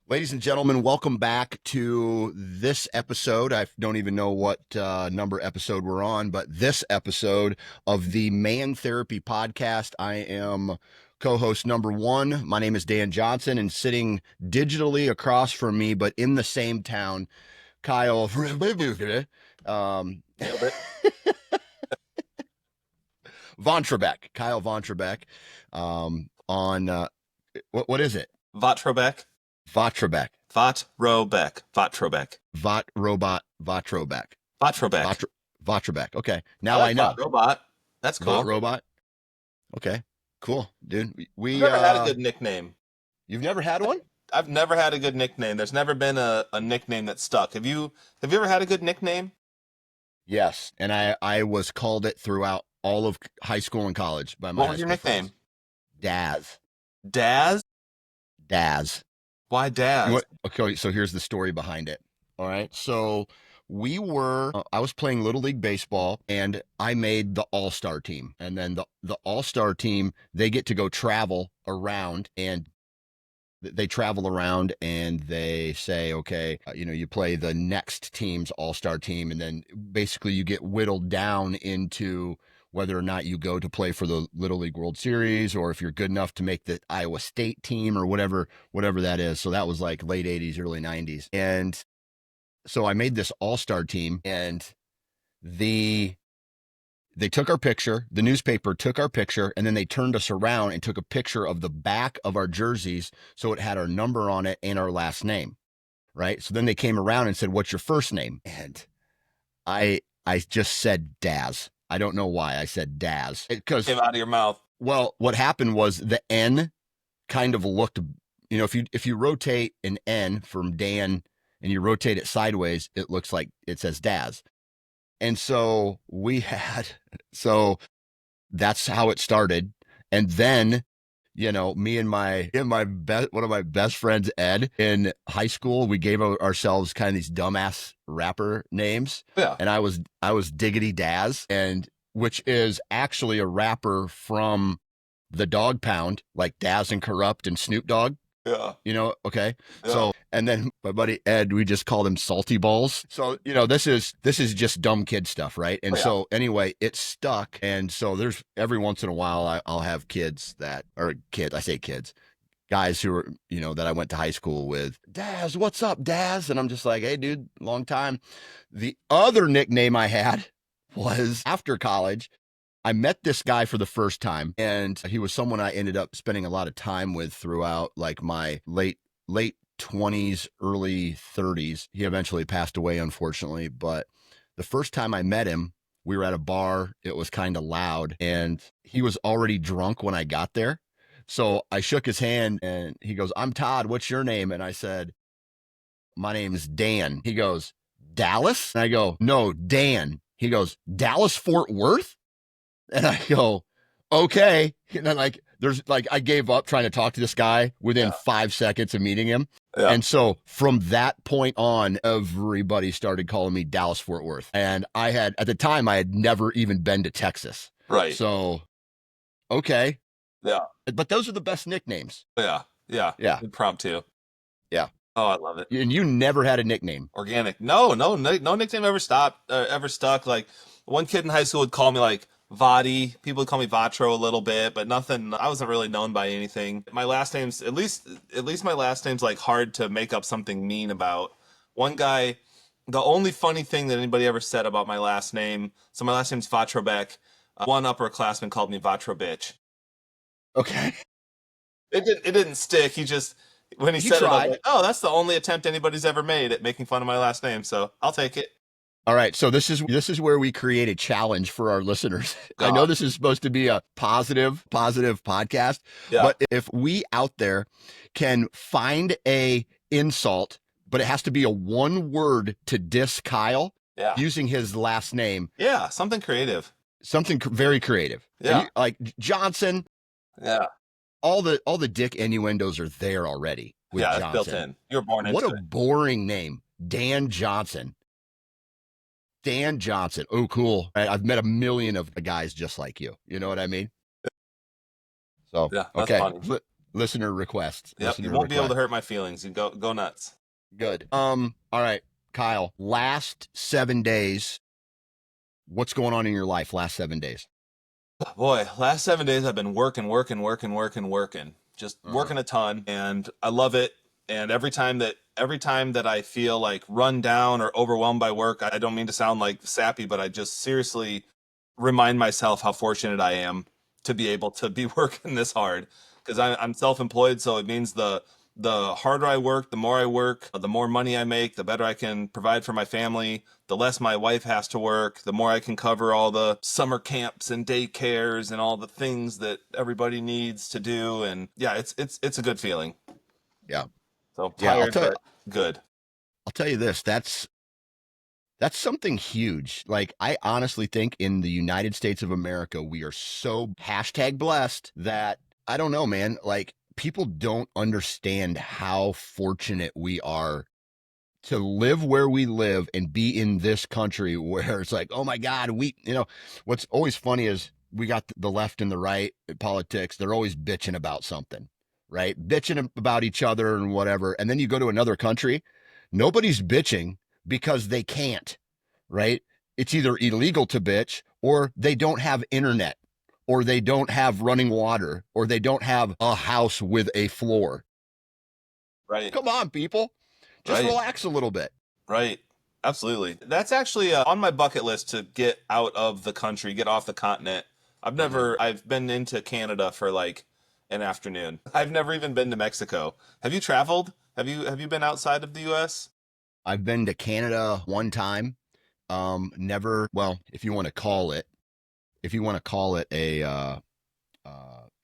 Ladies and gentlemen, welcome back to this episode. I don't even know what number episode we're on, but this episode of the Man Therapy Podcast. I am co-host number one. My name is Dan Johnson, and sitting digitally across from me, but in the same town, Kyle Nailed it. Von Trebek. Kyle Von Trebek on what is it? Votrobek. Votrobek. Votrobek. Votrobek. Votrobek. Votrobek. Votrobek. Okay. Now I know. Votrobot. That's cool. Votrobot. Okay. Cool, dude. I've never had a good nickname. You've never had one? I've never had a good nickname. There's never been a nickname that stuck. Have you ever had a good nickname? Yes. And I was called it throughout all of high school and college by my What was your nickname? Daz. Daz? Daz. Why Daz? Okay, so here's the story behind it. All right. So I was playing Little League Baseball and I made the All-Star team. And then the All-Star team, they get to go travel around and they travel around and they say, okay, you play the next team's All-Star team. And then basically you get whittled down into whether or not you go to play for the Little League World Series or if you're good enough to make the Iowa State team or whatever that is. So that was like late 80s, early 90s. And so I made this all-star team and they took our picture, the newspaper took our picture, and then they turned us around and took a picture of the back of our jerseys. So it had our number on it and our last name. Right. So then they came around and said, what's your first name? And I just said Daz. I don't know why I said Daz. Because Came out of your mouth. Well, what happened was the N kind of looked, if you rotate an N from Dan and you rotate it sideways, it looks like it says Daz. And so so that's how it started. And then, me and one of my best friends, Ed, in high school, we gave ourselves kind of these dumbass rapper names. Yeah. And I was Diggity Daz, and which is actually a rapper from the Dog Pound, like Daz and Corrupt and Snoop Dogg. Yeah. Okay. Yeah. So, and then my buddy Ed, we just called him Salty Balls. So, this is just dumb kid stuff, right? And so anyway, it stuck. And so there's every once in a while I'll have kids, I say kids, guys who are, that I went to high school with. Daz, what's up, Daz? And I'm just like, hey, dude, long time. The other nickname I had was after college. I met this guy for the first time, and he was someone I ended up spending a lot of time with throughout like my late 20s, early 30s. He eventually passed away, unfortunately. But the first time I met him, we were at a bar. It was kind of loud, and he was already drunk when I got there. So I shook his hand, and he goes, "I'm Todd. What's your name?" And I said, "My name's Dan." He goes, "Dallas?" And I go, "No, Dan." He goes, "Dallas Fort Worth?" And I go, okay. And then I gave up trying to talk to this guy within 5 seconds of meeting him. Yeah. And so from that point on, everybody started calling me Dallas Fort Worth. And at the time, I had never even been to Texas. Right. So, okay. Yeah. But those are the best nicknames. Yeah. Yeah. Yeah. Impromptu. Yeah. Oh, I love it. And you never had a nickname. Organic. No nickname ever stuck. Like one kid in high school would call me like Vadi. People would call me Vatro a little bit, but nothing. I wasn't really known by anything. My last name's at least my last name's like hard to make up something mean about. One guy, the only funny thing that anybody ever said about my last name. So my last name's Vatrobek. One upperclassman called me Vatro bitch. Okay. It didn't stick. He just when he said tried. it, I was like, oh, that's the only attempt anybody's ever made at making fun of my last name. So I'll take it. All right, so this is where we create a challenge for our listeners. God. I know this is supposed to be a positive podcast, but if we out there can find a insult, but it has to be a one word to diss Kyle using his last name. Yeah, something creative. Something very creative. Yeah. Like Johnson. Yeah. All the dick innuendos are there already with Johnson. It's built in. You're born into it. What a boring name. Dan Johnson. Dan Johnson. Oh, cool. I've met a million of guys just like you. You know what I mean? So, yeah, okay. Funny. Listener request. Yep, you Listener won't be able to request. hurt my feelings. You go nuts. Good. All right, Kyle. Last 7 days. What's going on in your life? Last 7 days. Boy, last 7 days I've been working, working, working, working, working. Just Uh huh. working a ton, and I love it. And every time that I feel like run down or overwhelmed by work, I don't mean to sound like sappy, but I just seriously remind myself how fortunate I am to be able to be working this hard. Because I'm self-employed, so it means the harder I work, the more I work, the more money I make, the better I can provide for my family, the less my wife has to work, the more I can cover all the summer camps and daycares and all the things that everybody needs to do. And yeah, it's a good feeling. Yeah. So Yeah. tired, but good. I'll tell you this. That's something huge. Like, I honestly think in the United States of America, we are so hashtag blessed that I don't know, man. Like, people don't understand how fortunate we are to live where we live and be in this country where it's like, oh my God, what's always funny is we got the left and the right in politics. They're always bitching about something, right? Bitching about each other and whatever. And then you go to another country, nobody's bitching because they can't, right? It's either illegal to bitch or they don't have internet or they don't have running water or they don't have a house with a floor. Right, Come on, people. Just right. relax a little bit. Right. Absolutely. That's actually on my bucket list to get out of the country, get off the continent. Mhm. I've been into Canada for like an afternoon. I've never even been to Mexico. Have you traveled? Have you been outside of the US? I've been to Canada one time. Never, well, if you want to call it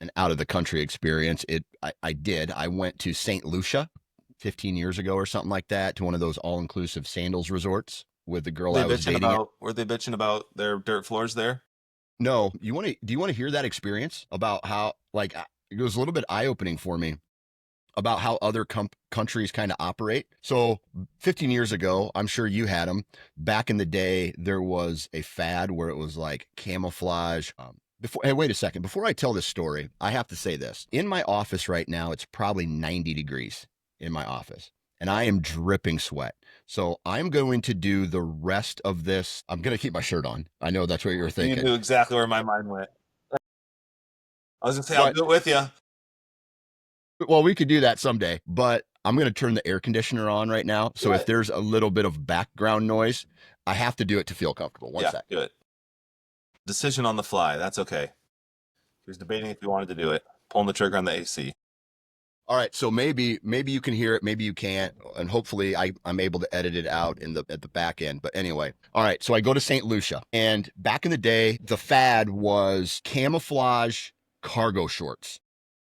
an out of the country experience, I did. I went to St. Lucia 15 years ago or something like that to one of those all inclusive sandals resorts with the girl I was dating at. Were they bitching about their dirt floors there? No, do you want to hear that experience about how, like, it was a little bit eye opening for me about how other countries kind of operate. So 15 years ago, I'm sure you had them. Back in the day, there was a fad where it was like camouflage. Hey, wait a second. Before I tell this story, I have to say this. In my office right now, it's probably 90 degrees in my office, and I am dripping sweat. So I'm going to do the rest of this. I'm going to keep my shirt on. I know that's what you were You thinking. knew exactly where my mind went. I was gonna say I'll But do it with you. Well, we could do that someday, but I'm going to turn the air conditioner on right now. Do So if it. there's a little bit of background noise, I have to do it to feel comfortable. One Yeah, sec. do it. Decision on the fly. That's okay. He was debating if he wanted to do it. Pulling the trigger on the AC. All right. So maybe you can hear it, maybe you can't, and hopefully I'm able to edit it out in the at the back end. But anyway, all right. So I go to St. Lucia, and back in the day, the fad was camouflage cargo shorts.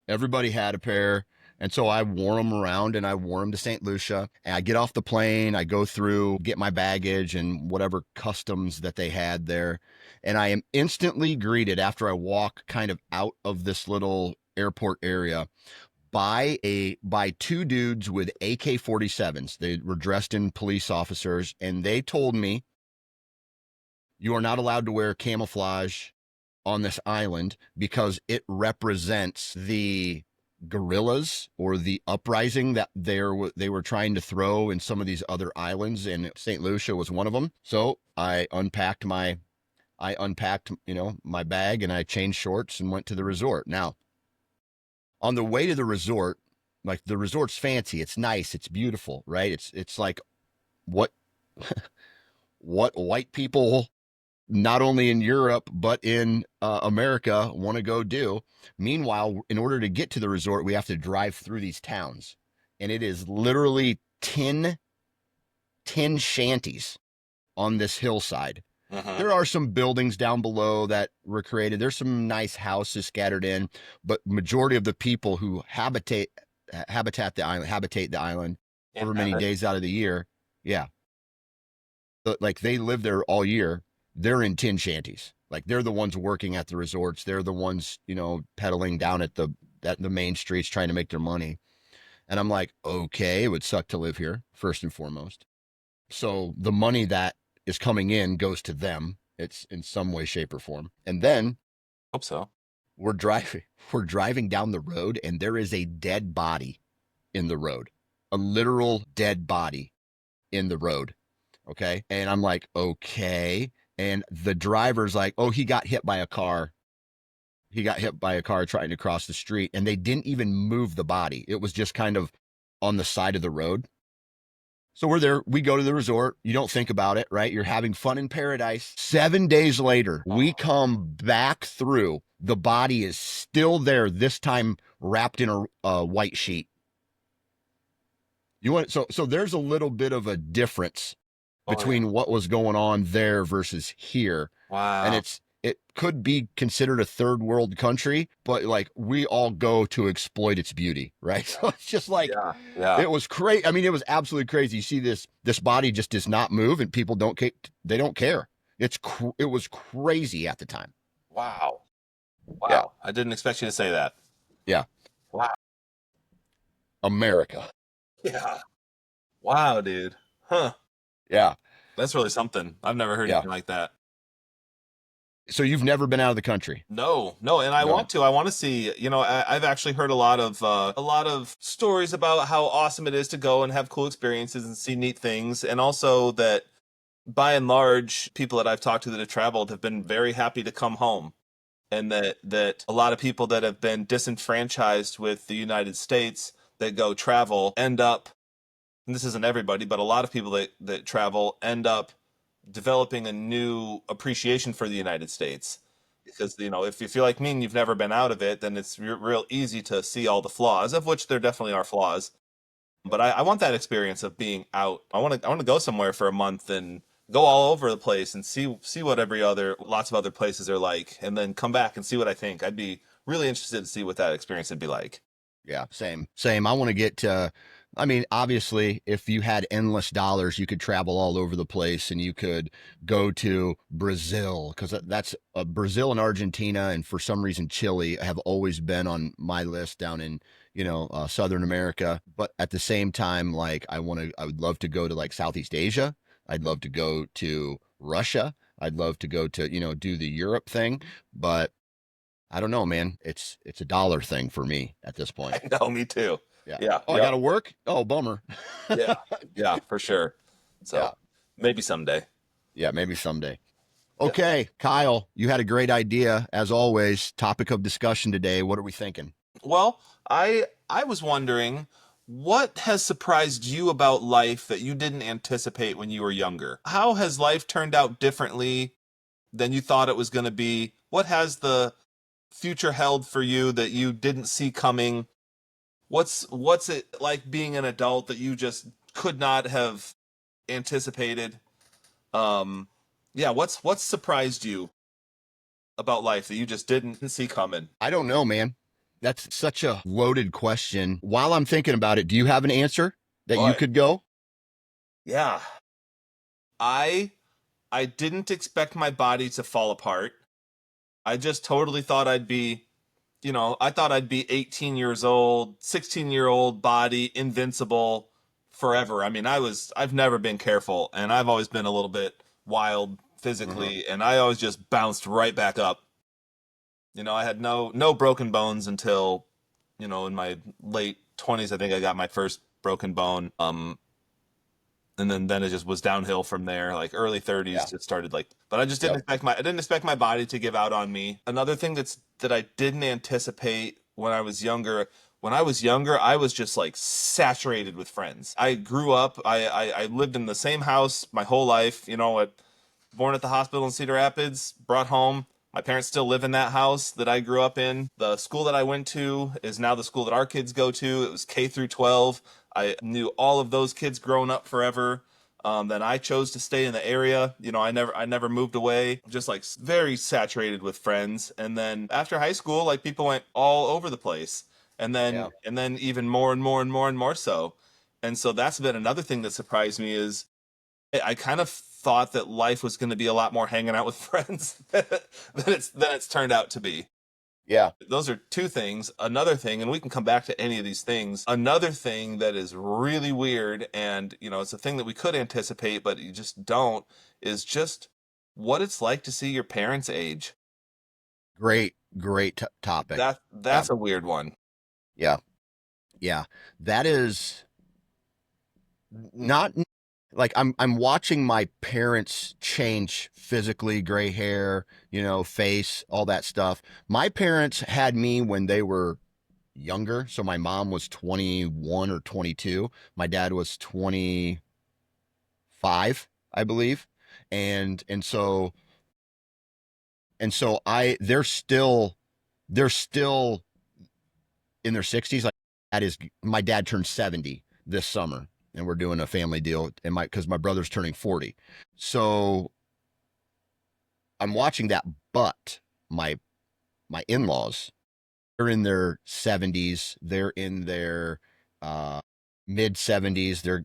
Everybody had a pair. And so I wore them around and I wore them to St. Lucia. And I get off the plane, I go through, get my baggage and whatever customs that they had there. And I am instantly greeted after I walk kind of out of this little airport area by two dudes with AK-47s. They were dressed in police officers and they told me you are not allowed to wear camouflage on this island because it represents the guerrillas or the uprising that they were trying to throw in some of these other islands, and St. Lucia was one of them. So I unpacked, my bag and I changed shorts and went to the resort. Now, on the way to the resort, like, the resort's fancy, it's nice, it's beautiful, right? It's like what what white people not only in Europe but in America want to go do. Meanwhile, in order to get to the resort, we have to drive through these towns, and it is literally tin shanties on this hillside. Uh-huh. There are some buildings down below that were created. There's some nice houses scattered in, but majority of the people who habitate the island however many Inhabit. days out of the year, yeah, like they live there all year. They're in tin shanties. Like, they're the ones working at the resorts. They're the ones, pedaling down at the main streets trying to make their money. And I'm like, okay, it would suck to live here first and foremost. So the money that is coming in goes to them. It's in some way, shape, or form. And then Hope so. we're driving we're driving down the road and there is a dead body in the road. A literal dead body in the road. Okay. And I'm like, okay. And the driver's like, oh, he got hit by a car. He got hit by a car trying to cross the street. And they didn't even move the body. It was just kind of on the side of the road. So we're there. We go to the resort. You don't think about it, right? You're having fun in paradise. 7 days later, we come back through. The body is still there, this time wrapped in a white sheet. You want so there's a little bit of a difference Oh yeah. between what was going on there versus here. And Wow. it could be considered a third world country, but like we all go to exploit its beauty, right? So it's just like Yeah. Yeah. it was crazy. I mean, it was absolutely crazy. You see this body just does not move, and people they don't care. It was crazy at the time. Wow. Yeah, Wow. I didn't expect you to say that. yeah. Wow. America. Yeah. Wow, dude. Huh. Yeah, That's really something. I've never heard yeah. anything like that. So you've never been out of the country? No, no, and I want No. to. I want to see. I've actually heard a lot of stories about how awesome it is to go and have cool experiences and see neat things, and also that by and large, people that I've talked to that have traveled have been very happy to come home, and that a lot of people that have been disenfranchised with the United States that go travel end up. And this isn't everybody, but a lot of people that travel end up developing a new appreciation for the United States. Because, if you're like me and you've never been out of it, then it's real easy to see all the flaws, of which there definitely are flaws. But I want that experience of being out. I want to go somewhere for a month and go all over the place and see what lots of other places are like, and then come back and see what I think. I'd be really interested to see what that experience would be like. Yeah, same. Same. I want to get to, I mean, obviously, if you had endless dollars, you could travel all over the place and you could go to Brazil because that's Brazil and Argentina. And for some reason, Chile have always been on my list down in, Southern America. But at the same time, like, I would love to go to like Southeast Asia. I'd love to go to Russia. I'd love to go to, do the Europe thing. But I don't know, man. It's a dollar thing for me at this point. I know, me too. Yeah. Yeah, Oh, I yep, got to work. Oh, bummer. yeah, yeah, for sure. Yeah. So maybe someday. Yeah. Maybe someday. Yep. Okay, Kyle, you had a great idea as always. Topic of discussion today. What are we thinking? Well, I was wondering what has surprised you about life that you didn't anticipate when you were younger? How has life turned out differently than you thought it was going to be? What has the future held for you that you didn't see coming? What's it like being an adult that you just could not have anticipated? Um yeah, what's surprised you about life that you just didn't see coming? I don't know, man. That's such a loaded question. While I'm thinking about it, do you have an answer that you Boy, could go? yeah. I I didn't expect my body to fall apart. I just totally thought I thought I'd be 18 years old, 16-year-old body, invincible forever. I mean, I've never been careful and I've always been a little bit wild Uh-huh. physically and I always just bounced right back up. I had no broken bones until, in my late 20s I think I got my first broken bone. And then it just was downhill from there. Like early 30s Yeah. just started like, but I just Yep. didn't expect my body to give out on me. Another thing that I didn't anticipate when I was younger. When I was younger, I was just like saturated with friends. I grew up. I lived in the same house my whole life. Born at the hospital in Cedar Rapids, brought home. My parents still live in that house that I grew up in. The school that I went to is now the school that our kids go to. It was K through 12. I knew all of those kids growing up forever. Then I chose to stay in the area. I never moved away. Just like very saturated with friends. And then after high school, like people went all over the place. And then Yeah. and then even more and more and more and more so. And so that's been another thing that surprised me is I kind of thought that life was going to be a lot more hanging out with friends than it's turned out to be. Yeah. Those are two things. Another thing, and we can come back to any of these things. Another thing that is really weird, and it's a thing that we could anticipate, but you just don't, is just what it's like to see your parents age. Great topic. Yeah, That's a weird one. yeah, yeah. That is not like I'm watching my parents change physically, gray hair, face, all that stuff. My parents had me when they were younger. So my mom was 21 or 22. My dad was 25, I believe. And so I they're still in their 60s. Like that is my dad turned 70 this summer, and we're doing a family deal, and my because my brother's turning 40. So I'm watching that, but my my in-laws, they're in their 70s, they're in their uh mid 70s, they're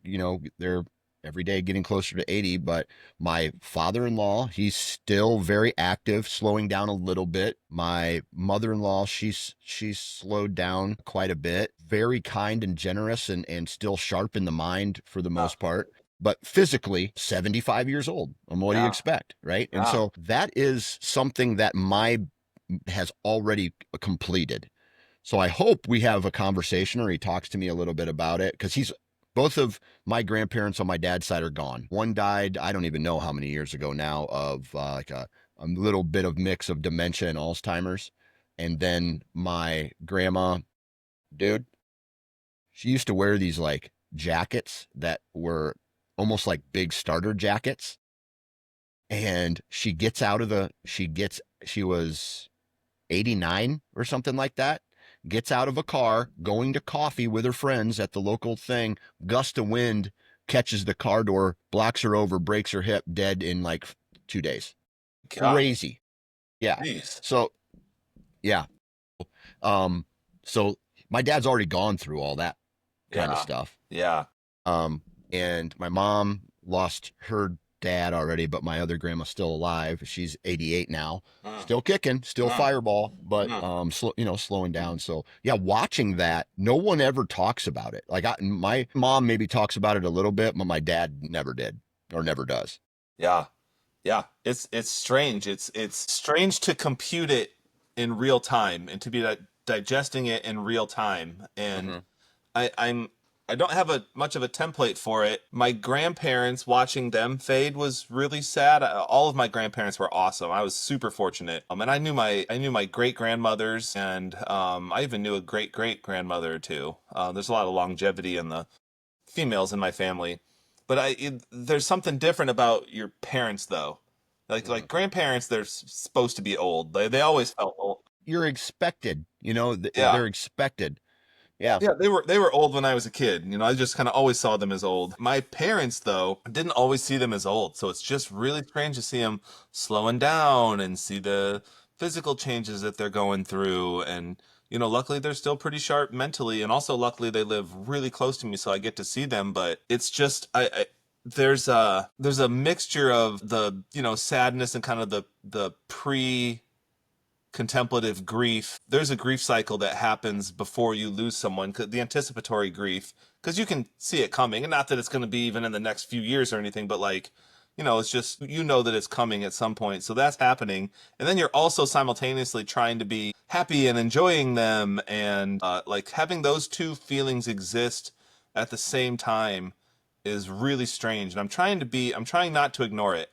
every day getting closer to 80. But my father-in-law, he's still very active, slowing down a little bit. My mother-in-law, she's slowed down quite a bit, very kind and generous, and still sharp in the mind for the Yeah, most part, but physically 75 years old. And what do you yeah, expect, right? And yeah. so that is something that my has already completed. So I hope we have a conversation, or he talks to me a little bit about it, because he's both of my grandparents on my dad's side are gone. One died, I don't even know how many years ago now, of like a little bit of mix of dementia and Alzheimer's. And then my grandma, dude, she used to wear these like jackets that were almost like big starter jackets. And she was 89 or something like that, gets out of a car, going to coffee with her friends at the local thing, gust of wind catches the car door, blocks her over, breaks her hip, dead in like 2 days. God, Crazy. Yeah. jeez. So, yeah. Um, so my dad's already gone through all that kind of Yeah, stuff. yeah. Um, and my mom lost her dad already, but my other grandma's still alive. She's 88 now, Mm, still kicking, still mm, fireball, but mm. slowing down. So yeah, watching that, no one ever talks about it. Like my mom maybe talks about it a little bit, but my dad never did or never does. Yeah, yeah. It's strange. It's strange to compute it in real time and to be digesting it in real time. And Hmm. I'm I don't have a much of a template for it. My grandparents, watching them fade was really sad. All of my grandparents were awesome. I was super fortunate. And I knew my great grandmothers, and I even knew a great great grandmother or two. There's a lot of longevity in the females in my family, but there's something different about your parents though. Like Hmm. grandparents, they're supposed to be old. They always felt old. You're expected, Yeah. they're expected. Yeah. Yeah, they were old when I was a kid. I just kind of always saw them as old. My parents, though, didn't always see them as old, so it's just really strange to see them slowing down and see the physical changes that they're going through. And luckily they're still pretty sharp mentally, and also luckily they live really close to me, so I get to see them. But it's just there's a mixture of the sadness and kind of the pre contemplative grief. There's a grief cycle that happens before you lose someone, the anticipatory grief, because you can see it coming. And not that it's going to be even in the next few years or anything, but like, it's just, that it's coming at some point. So that's happening. And then you're also simultaneously trying to be happy and enjoying them. And like having those two feelings exist at the same time is really strange. And I'm trying not to ignore it.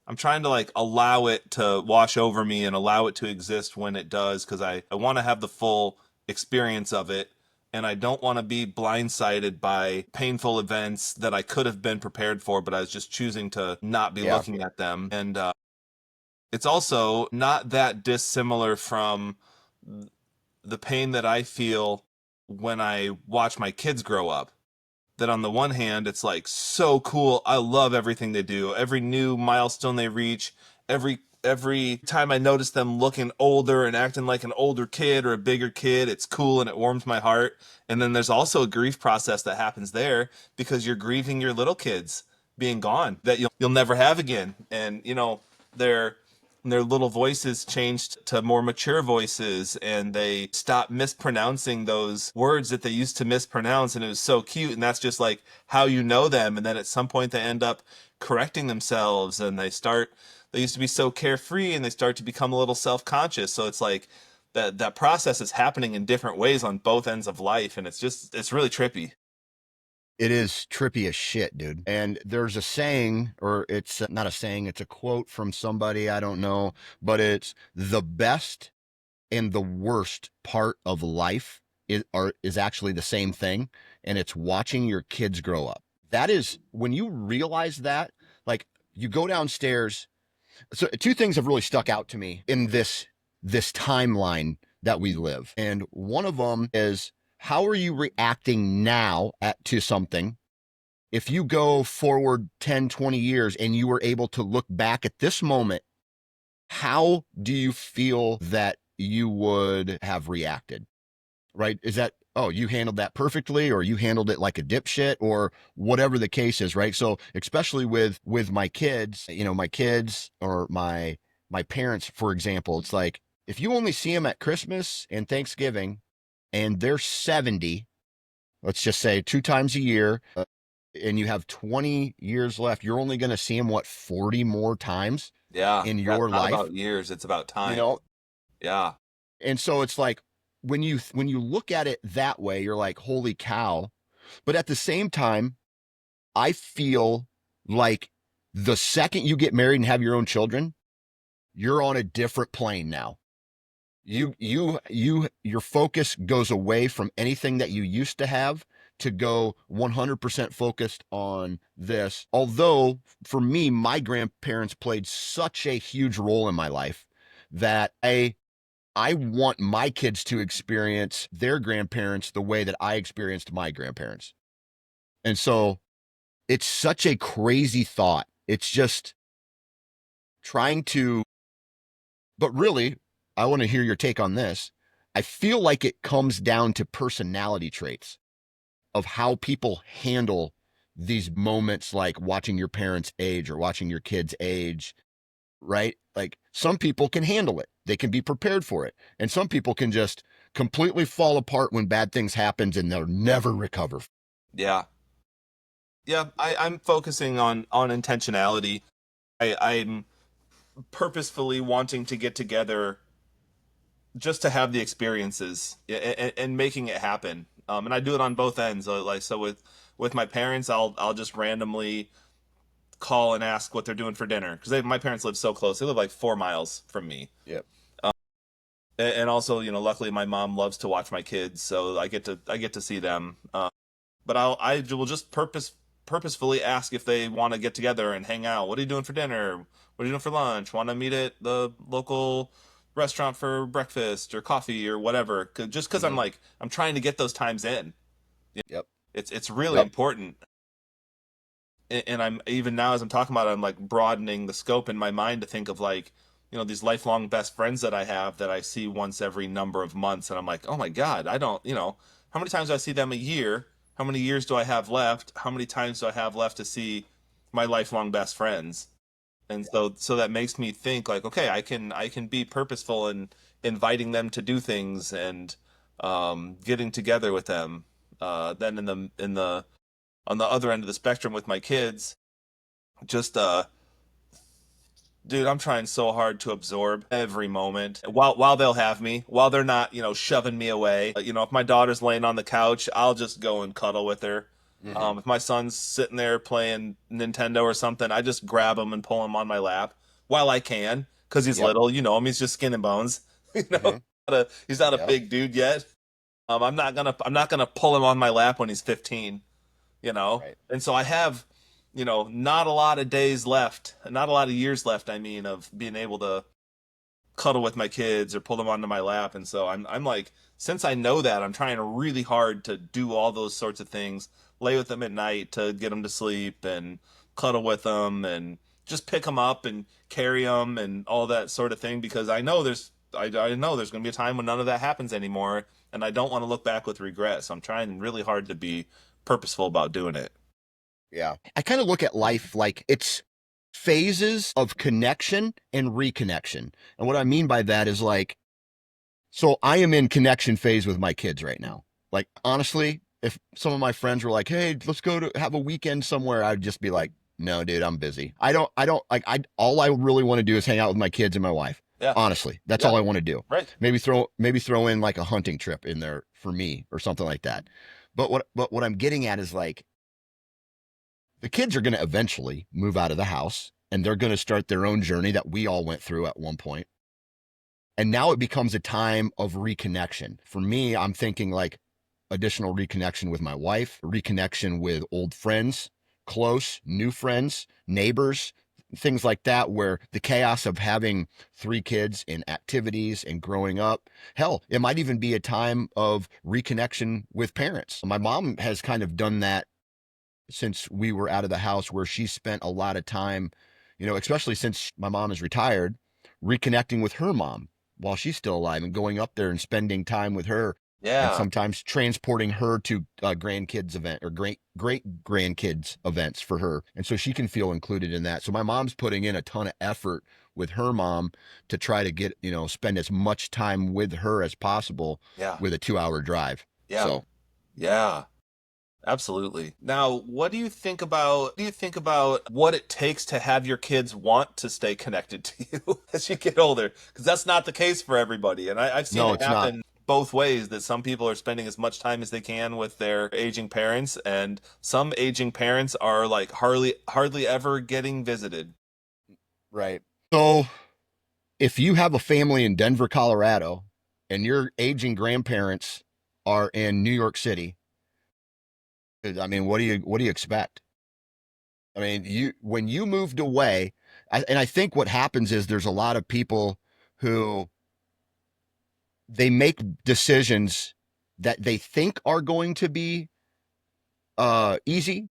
I'm trying to like allow it to wash over me and allow it to exist when it does, because I want to have the full experience of it, and I don't want to be blindsided by painful events that I could have been prepared for, but I was just choosing to not be Yeah. looking at them. And it's also not that dissimilar from the pain that I feel when I watch my kids grow up. That on the one hand, it's like so cool. I love everything they do. Every new milestone they reach, every time I notice them looking older and acting like an older kid or a bigger kid, it's cool and it warms my heart. And then there's also a grief process that happens there, because you're grieving your little kids being gone that you'll never have again. And they're and their little voices changed to more mature voices, and they stopped mispronouncing those words that they used to mispronounce, and it was so cute. And that's just like how you know them. And then at some point they end up correcting themselves, and they used to be so carefree, and they start to become a little self-conscious. So it's like that process is happening in different ways on both ends of life, and it's really trippy. It is trippy as shit, dude. And there's a saying, or it's not a saying, it's a quote from somebody, I don't know, but it's the best and the worst part of life is actually the same thing. And it's watching your kids grow up. That is when you realize that, like you go downstairs. So two things have really stuck out to me in this timeline that we live. And one of them is, how are you reacting now to something? If you go forward 10, 20 years and you were able to look back at this moment, how do you feel that you would have reacted? Right? Is that, oh, you handled that perfectly, or you handled it like a dipshit, or whatever the case is, right? So especially with my kids, my kids or my parents, for example, it's like if you only see them at Christmas and Thanksgiving and they're 70, let's just say 2 times a year, and you have 20 years left, you're only going to see them, what, 40 more times Yeah, in that's your not life, about years, it's about you time. know? Yeah. And so it's like when you look at it that way, you're like, holy cow. But at the same time, I feel like the second you get married and have your own children, you're on a different plane now. Your focus goes away from anything that you used to have to go 100% focused on this. Although for me, my grandparents played such a huge role in my life that I want my kids to experience their grandparents the way that I experienced my grandparents. And so it's such a crazy thought. It's just trying to, but really, I want to hear your take on this. I feel like it comes down to personality traits of how people handle these moments, like watching your parents age or watching your kids age, right? Like some people can handle it. They can be prepared for it. And some people can just completely fall apart when bad things happen and they'll never recover. Yeah. Yeah, I'm focusing on intentionality. I'm purposefully wanting to get together just to have the experiences, and making it happen. And I do it on both ends. Like so with my parents, I'll just randomly call and ask what they're doing for dinner, because my parents live so close. They live like 4 miles from me. Yep. And also, luckily my mom loves to watch my kids, so I get to see them. But I will just purposefully ask if they want to get together and hang out. What are you doing for dinner? What are you doing for lunch? Want to meet at the local restaurant for breakfast or coffee or whatever? Just because Mm-hmm. I'm trying to get those times in. Yep. It's really Yep. important. And I'm even now as I'm talking about it, I'm like broadening the scope in my mind to think of like, these lifelong best friends that I have that I see once every number of months, and I'm like, oh my God, I don't, how many times do I see them a year? How many years do I have left? How many times do I have left to see my lifelong best friends? And so that makes me think like, okay, I can be purposeful in inviting them to do things, and getting together with them. Then in the on the other end of the spectrum with my kids, just dude, I'm trying so hard to absorb every moment while they'll have me, while they're not, shoving me away. If my daughter's laying on the couch, I'll just go and cuddle with her. Mm-hmm. If my son's sitting there playing Nintendo or something, I just grab him and pull him on my lap while I can, because he's Yep. little. Him, he's just skin and bones. Mm-hmm. He's not a Yep. big dude yet. I'm not gonna pull him on my lap when he's 15. Right. And so I have, not a lot of days left, not a lot of years left, I mean, of being able to cuddle with my kids or pull them onto my lap. And so I'm like, since I know that, I'm trying really hard to do all those sorts of things, lay with them at night to get them to sleep, and cuddle with them, and just pick them up and carry them and all that sort of thing, because I know there's going to be a time when none of that happens anymore, and I don't want to look back with regret. So I'm trying really hard to be purposeful about doing it. Yeah. I kind of look at life like it's phases of connection and reconnection. And what I mean by that is like, so I am in connection phase with my kids right now. Like, honestly, if some of my friends were like, hey, let's go to have a weekend somewhere, I'd just be like, no, dude, I'm busy. I don't like, all I really want to do is hang out with my kids and my wife. Yeah. Honestly, that's Yeah. all I want to do. Right. Maybe throw in like a hunting trip in there for me or something like that. But what I'm getting at is like, the kids are going to eventually move out of the house and they're going to start their own journey that we all went through at one point. And now it becomes a time of reconnection. For me, I'm thinking like additional reconnection with my wife, reconnection with old friends, close, new friends, neighbors, things like that, where the chaos of having three kids and activities and growing up, hell, it might even be a time of reconnection with parents. My mom has kind of done that since we were out of the house, where she spent a lot of time, especially since my mom is retired, reconnecting with her mom while she's still alive and going up there and spending time with her and Yeah. sometimes transporting her to grandkids event or great grandkids events for her. And so she can feel included in that. So my mom's putting in a ton of effort with her mom to try to get, spend as much time with her as possible Yeah. with a 2 hour drive. Yeah. So Yeah. Absolutely. Now, what do you think about what it takes to have your kids want to stay connected to you as you get older? Because that's not the case for everybody. And I've seen no, it it's not. happen both ways, that some people are spending as much time as they can with their aging parents, and some aging parents are like hardly ever getting visited. Right. So if you have a family in Denver, Colorado, and your aging grandparents are in New York City, I mean, what do you expect? I mean, you when you moved away, and I think what happens is there's a lot of people who they make decisions that they think are going to be easy,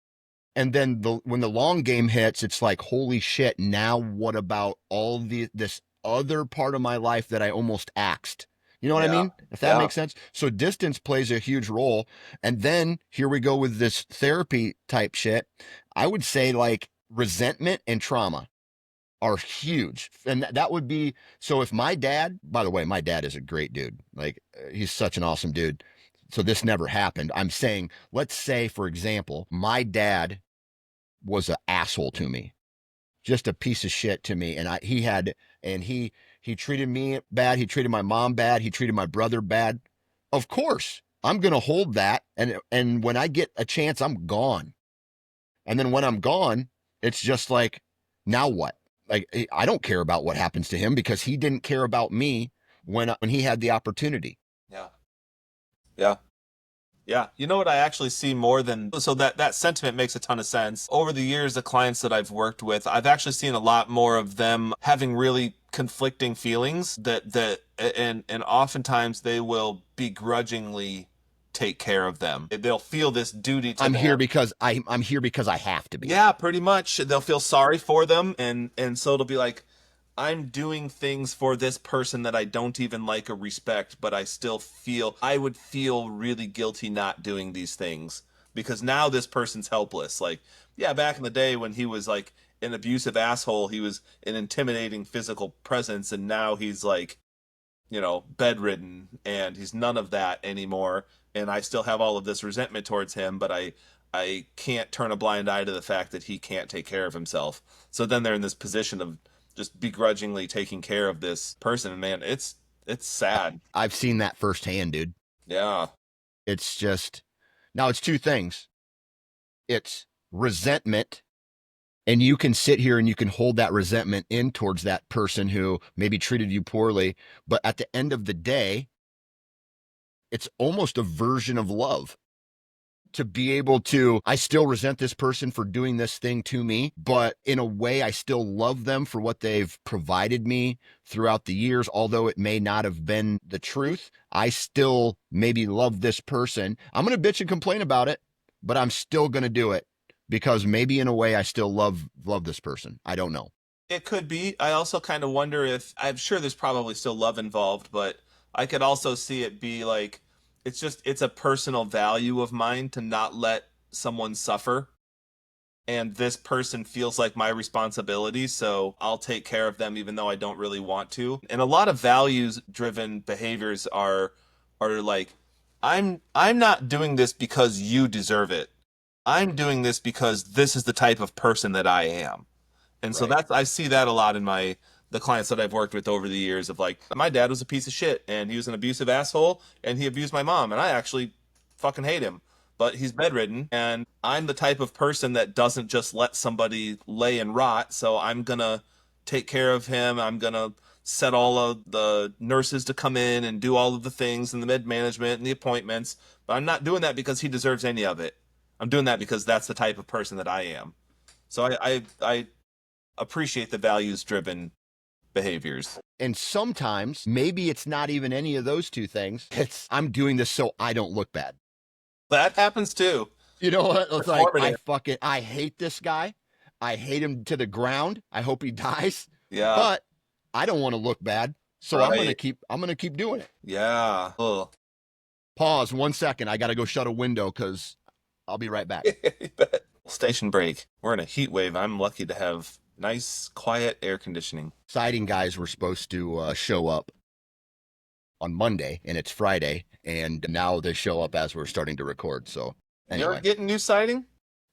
and then when the long game hits, it's like, holy shit, now what about all this other part of my life that I almost axed? You know what I Yeah. mean? If that Yeah. makes sense. So distance plays a huge role. And then here we go with this therapy type shit. I would say like resentment and trauma are huge. And that would be, so if my dad, by the way, my dad is a great dude. Like he's such an awesome dude. So this never happened. I'm saying, let's say, for example, my dad was an asshole to me, just a piece of shit to me. And he treated me bad. He treated my mom bad. He treated my brother bad. Of course, I'm going to hold that. And when I get a chance, I'm gone. And then when I'm gone, it's just like, now what? Like, I don't care about what happens to him because he didn't care about me when he had the opportunity. Yeah. Yeah. Yeah, you know what I actually see more than, so that sentiment makes a ton of sense. Over the years, the clients that I've worked with, I've actually seen a lot more of them having really conflicting feelings and oftentimes they will begrudgingly take care of them. They'll feel this duty to I'm here them. because I'm here because I have to be. Yeah, pretty much. They'll feel sorry for them, and so it'll be like, I'm doing things for this person that I don't even like or respect, but I would feel really guilty not doing these things because now this person's helpless. Like, yeah, back in the day when he was like an abusive asshole, he was an intimidating physical presence, and now he's like, bedridden, and he's none of that anymore. And I still have all of this resentment towards him, but I can't turn a blind eye to the fact that he can't take care of himself. So then they're in this position of just begrudgingly taking care of this person. And man, it's sad. I've seen that firsthand, dude. Yeah. It's just, now it's two things. It's resentment, and you can sit here and you can hold that resentment in towards that person who maybe treated you poorly. But at the end of the day, it's almost a version of love to be able to, I still resent this person for doing this thing to me, but in a way, I still love them for what they've provided me throughout the years. Although it may not have been the truth, I still maybe love this person. I'm going to bitch and complain about it, but I'm still going to do it because maybe in a way I still love this person. I don't know. It could be. I also kind of wonder if, I'm sure there's probably still love involved, but I could also see it be like, it's a personal value of mine to not let someone suffer. and this person feels like my responsibility, so I'll take care of them even though I don't really want to. And a lot of values driven behaviors are like, I'm not doing this because you deserve it. I'm doing this because this is the type of person that I am. And so Right. that's, I see that a lot in the clients that I've worked with over the years of like, my dad was a piece of shit and he was an abusive asshole and he abused my mom and I actually fucking hate him. But he's bedridden and I'm the type of person that doesn't just let somebody lay and rot, so I'm gonna take care of him. I'm gonna set all of the nurses to come in and do all of the things and the mid management and the appointments. But I'm not doing that because he deserves any of it. I'm doing that because that's the type of person that I am. So I appreciate the values driven behaviors. And sometimes maybe it's not even any of those two things. It's I'm doing this so I don't look bad. That happens too. You know what? It's like Performative. I hate this guy. I hate him to the ground. I hope he dies. Yeah. But I don't want to look bad. So Right. I'm gonna keep doing it. Yeah. Ugh. Pause 1 second. I gotta go shut a window because I'll be right back. You bet. Station break. We're in a heat wave. I'm lucky to have nice, quiet air conditioning. Siding guys were supposed to show up on Monday, and it's Friday, and now they show up as we're starting to record. So You're anyway, getting new siding?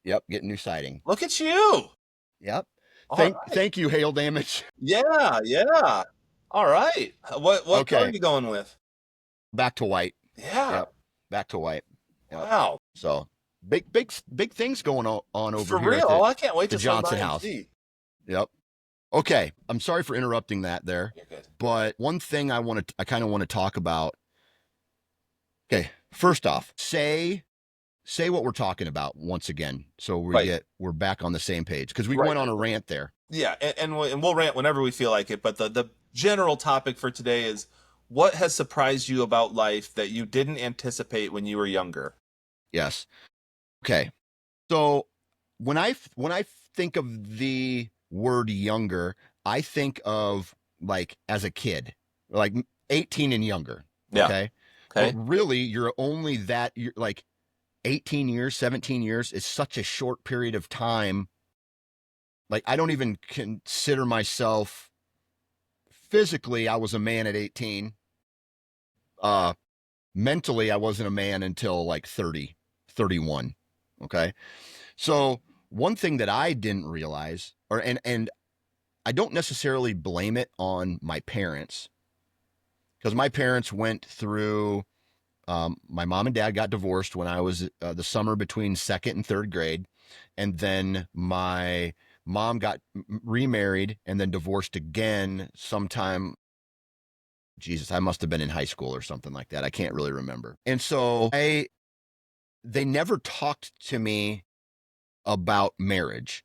yep, getting new siding. Look at you. Yep. All right. Thank you, hail damage. Yeah, yeah. All right. What color are Okay, you going with? back to white. Yeah. Yep, back to white. Yep. Wow. So big things going on over For here real? at Oh, I can't wait the to swing by Johnson and house. see. Yep. Okay, I'm sorry for interrupting that there, You're good. but one thing I kind of want to talk about. Okay, first off, say what we're talking about once again, so Right. we're back on the same page because we Right. went on a rant there. Yeah, and we'll rant whenever we feel like it. But the general topic for today is what has surprised you about life that you didn't anticipate when you were younger? Yes. Okay. So when I think of the word younger, I think of like as a kid, like 18 and younger. Yeah. Okay. But Okay. really, you're only you're like 18 years, 17 years is such a short period of time. Like, I don't even consider myself physically, I was a man at 18. Uh, Mentally, I wasn't a man until like 30, 31. Okay. So, one thing that I didn't realize, and I don't necessarily blame it on my parents, because my parents went through, my mom and dad got divorced when I was the summer between second and third grade. And then my mom got remarried and then divorced again sometime. Jesus, I must have been in high school or something like that. I can't really remember. And so they never talked to me about marriage.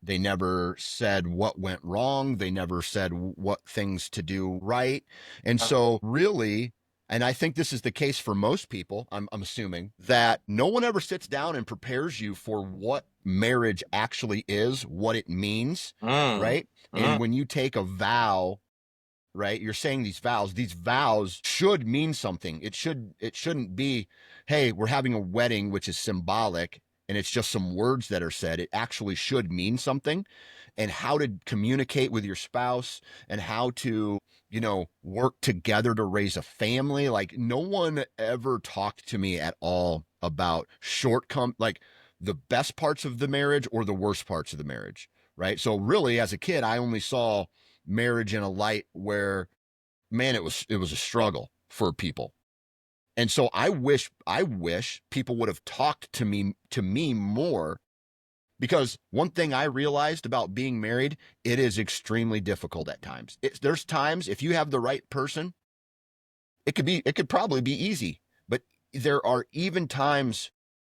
They never said what went wrong. They never said what things to do right. And so, really, and I think this is the case for most people, I'm assuming, that no one ever sits down and prepares you for what marriage actually is, what it means, Mm. right? Mm. And when you take a vow, right, you're saying these vows should mean something. It shouldn't be, hey, we're having a wedding, which is symbolic, and it's just some words that are said. It actually should mean something. And how to communicate with your spouse, and how to, work together to raise a family. Like, no one ever talked to me at all about like the best parts of the marriage or the worst parts of the marriage, right? So really, as a kid, I only saw marriage in a light where, man, it was a struggle for people. And so I wish people would have talked to me more, because one thing I realized about being married, it is extremely difficult at times. There's times, if you have the right person, it could probably be easy. But there are even times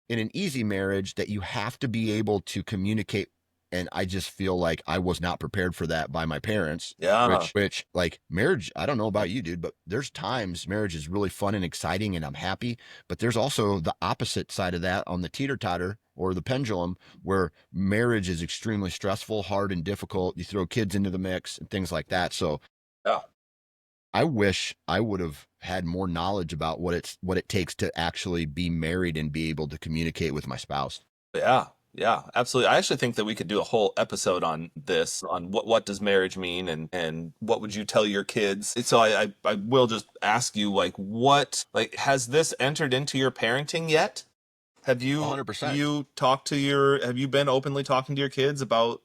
in an easy marriage that you have to be able to communicate. And I just feel like I was not prepared for that by my parents, Yeah. which like marriage, I don't know about you, dude, but there's times marriage is really fun and exciting and I'm happy. But there's also the opposite side of that on the teeter totter or the pendulum, where marriage is extremely stressful, hard, and difficult. You throw kids into the mix and things like that. So Yeah. I wish I would have had more knowledge about what it takes to actually be married and be able to communicate with my spouse. Yeah. Yeah, absolutely. I actually think that we could do a whole episode on this, on what does marriage mean, and what would you tell your kids. So I will just ask you, like, what, like, has this entered into your parenting yet? Have you 100%. have you been openly talking to your kids about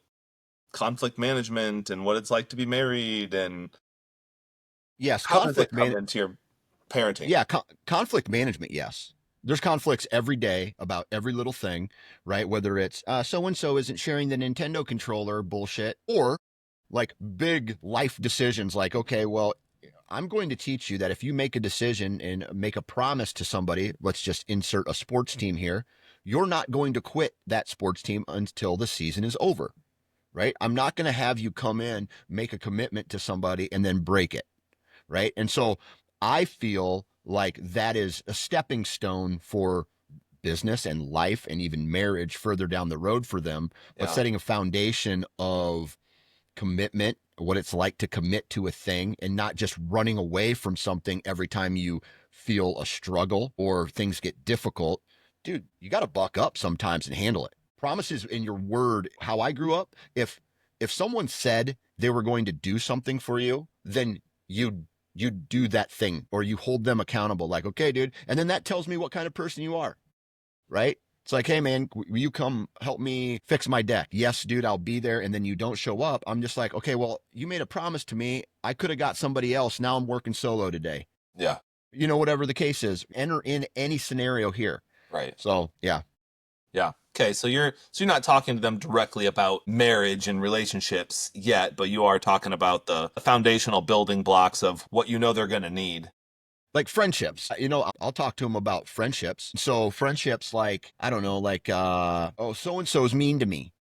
conflict management and what it's like to be married, and Yes, how does it come into your parenting? yeah, conflict management, yes. There's conflicts every day about every little thing, right? Whether it's so and so isn't sharing the Nintendo controller bullshit, or like big life decisions like, okay, well, I'm going to teach you that if you make a decision and make a promise to somebody, let's just insert a sports team here, you're not going to quit that sports team until the season is over, right? I'm not going to have you come in, make a commitment to somebody, and then break it, right? And so I feel like that is a stepping stone for business and life and even marriage further down the road for them, but Yeah, setting a foundation of commitment, what it's like to commit to a thing and not just running away from something every time you feel a struggle or things get difficult. Dude, you got to buck up sometimes and handle it. Promises in your word. How I grew up, if someone said they were going to do something for you, then you do that thing or you hold them accountable like, okay, dude, and then that tells me what kind of person you are, right? It's like, hey, man, will you come help me fix my deck? Yes, dude, I'll be there. And then you don't show up. I'm just like, okay, well, you made a promise to me. I could have got somebody else. Now I'm working solo today. yeah, Whatever the case is, enter in any scenario here. right. So, yeah, Yeah. Okay, so you're not talking to them directly about marriage and relationships yet, but you are talking about the foundational building blocks of what you know they're going to need. like friendships, I'll talk to them about friendships. So, friendships like, I don't know, like, oh, so and so's mean to me.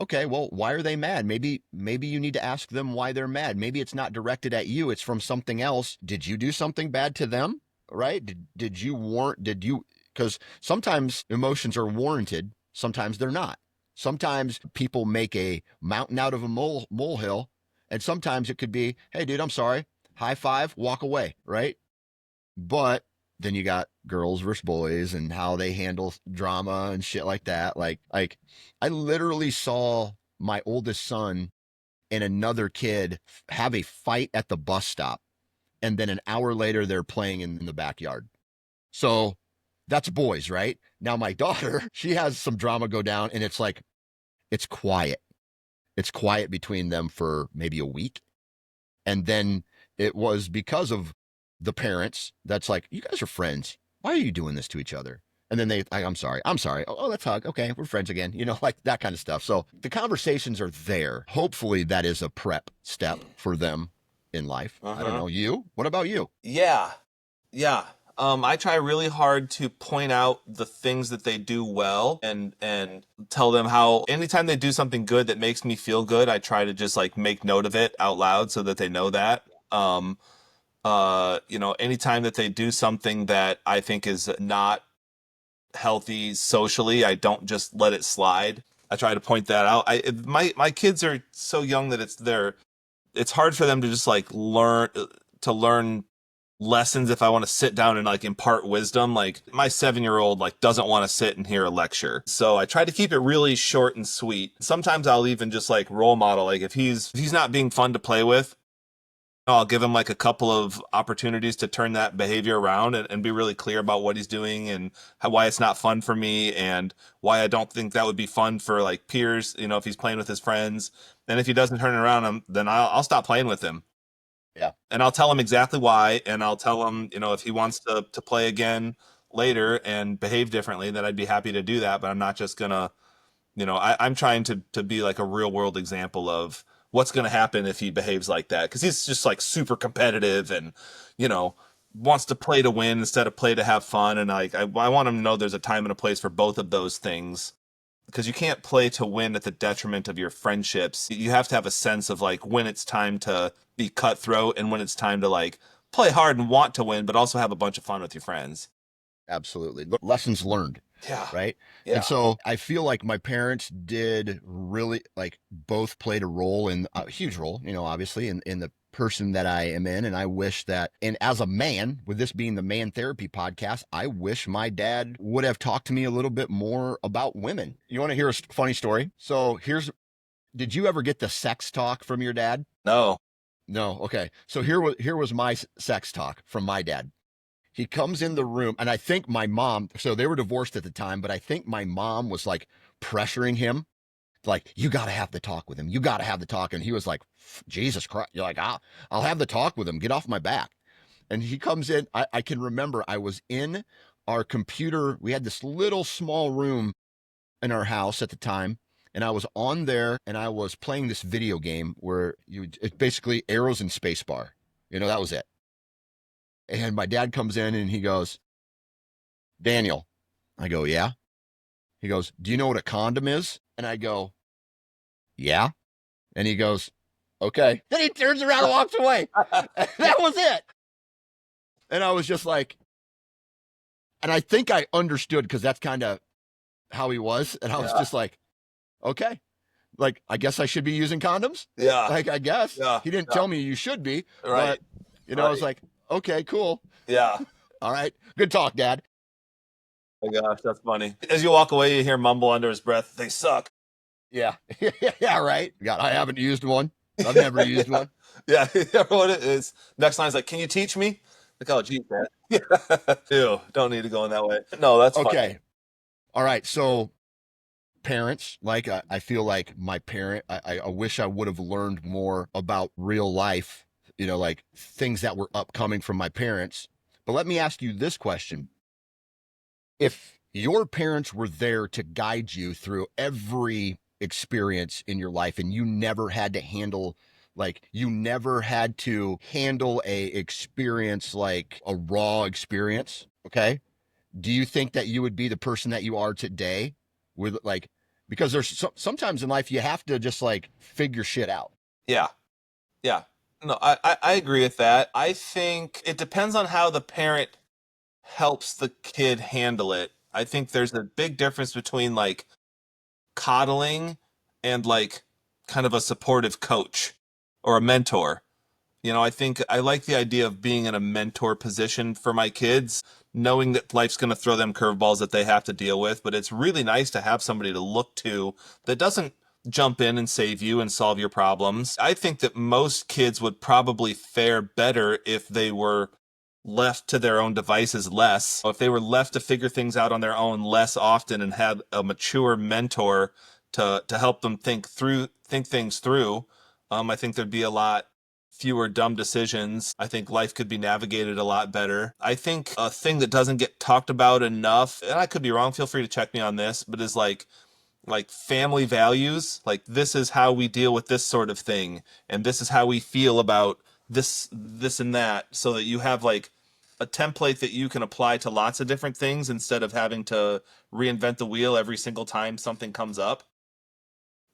Okay, well, why are they mad? Maybe you need to ask them why they're mad. Maybe it's not directed at you, it's from something else. Did you do something bad to them? Right? Did you warrant did you Cuz sometimes emotions are warranted, sometimes they're not. Sometimes people make a mountain out of a molehill, and sometimes it could be, "Hey dude, I'm sorry. High five, walk away," right? But then you got girls versus boys and how they handle drama and shit like that. Like I literally saw my oldest son and another kid have a fight at the bus stop, and then an hour later they're playing in the backyard. So that's boys, right? Now my daughter, she has some drama go down, and it's like it's quiet. It's quiet between them for maybe a week, and then it was because of the parents that's like, you guys are friends. Why are you doing this to each other? And then I'm sorry. I'm sorry. Oh, let's hug. Okay, we're friends again. Like that kind of stuff. So the conversations are there. Hopefully, that is a prep step for them in life. I don't Uh-huh. know. You? What about you? Yeah. Yeah. I try really hard to point out the things that they do well, and tell them how anytime they do something good that makes me feel good, I try to just like make note of it out loud so that they know that. Anytime that they do something that I think is not healthy socially, I don't just let it slide. I try to point that out. My kids are so young that it's hard for them to just like learn lessons if I want to sit down and like impart wisdom. Like my 7-year old like doesn't want to sit and hear a lecture. So I try to keep it really short and sweet. Sometimes I'll even just like role model, like if he's not being fun to play with, I'll give him like a couple of opportunities to turn that behavior around, and be really clear about what he's doing and why it's not fun for me, and why I don't think that would be fun for like peers, if he's playing with his friends. And if he doesn't turn it around, then I'll stop playing with him. Yeah, And I'll tell him exactly why, and I'll tell him, if he wants to play again later and behave differently, that I'd be happy to do that. But I'm not just gonna, I'm trying to be like a real world example of what's gonna happen if he behaves like that, because he's just like super competitive and, you know, wants to play to win instead of play to have fun. And like I want him to know there's a time and a place for both of those things, because you can't play to win at the detriment of your friendships. You have to have a sense of like when it's time to be cutthroat and when it's time to like play hard and want to win, but also have a bunch of fun with your friends. absolutely. Lessons learned, Yeah. right? And Yeah. so I feel like my parents did really like both played a role in a huge role, obviously in the person that I am in. And I wish that, and as a man, with this being the man therapy podcast, I wish my dad would have talked to me a little bit more about women. You want to hear a funny story? So did you ever get the sex talk from your dad? No. No. Okay. So here was my sex talk from my dad. He comes in the room, and I think my mom, so they were divorced at the time, but I think my mom was like pressuring him, like, you got to have the talk with him. You got to have the talk. And he was like, Jesus Christ. You're like, I'll have the talk with him. Get off my back. And he comes in. I can remember I was in our computer. We had this little small room in our house at the time. And I was on there and I was playing this video game where it's basically arrows and spacebar. That was it. And my dad comes in and he goes, Daniel. I go, yeah. He goes, do you know what a condom is? And I go, yeah. And he goes, okay. Then he turns around and walks away. That was it. And I was just like, and I think I understood because that's kind of how he was. And I was just like, okay. Like, I guess I should be using condoms. Yeah. Like, I guess. Yeah. He didn't tell me you should be. Right. But, I was like, okay, cool. Yeah. All right. Good talk, Dad. Oh my gosh, that's funny. As you walk away, you hear mumble under his breath, they suck. Yeah. Yeah, right. God, I haven't used one. I've never used one. Yeah, you know what it is. Next line's like, can you teach me? Like, oh, geez, man. Ew, don't need to go in that way. No, that's okay. Funny. All right. So, parents, like, I feel like my parent, I wish I would have learned more about real life, like things that were upcoming from my parents. But let me ask you this question. If your parents were there to guide you through every experience in your life and you never had to handle a experience like a raw experience, okay? Do you think that you would be the person that you are today with because there's sometimes in life you have to just like figure shit out. Yeah. Yeah. No, I agree with that. I think it depends on how the parent helps the kid handle it. I think there's a big difference between like coddling and like kind of a supportive coach or a mentor. I think I like the idea of being in a mentor position for my kids, knowing that life's going to throw them curveballs that they have to deal with. But it's really nice to have somebody to look to that doesn't jump in and save you and solve your problems. I think that most kids would probably fare better if they were left to their own devices less, if they were left to figure things out on their own less often and had a mature mentor to help them think things through. I think there'd be a lot fewer dumb decisions. I think life could be navigated a lot better. I think a thing that doesn't get talked about enough, and I could be wrong, feel free to check me on this, but is like family values. Like, this is how we deal with this sort of thing, and this is how we feel about this and that, so that you have like a template that you can apply to lots of different things instead of having to reinvent the wheel every single time something comes up.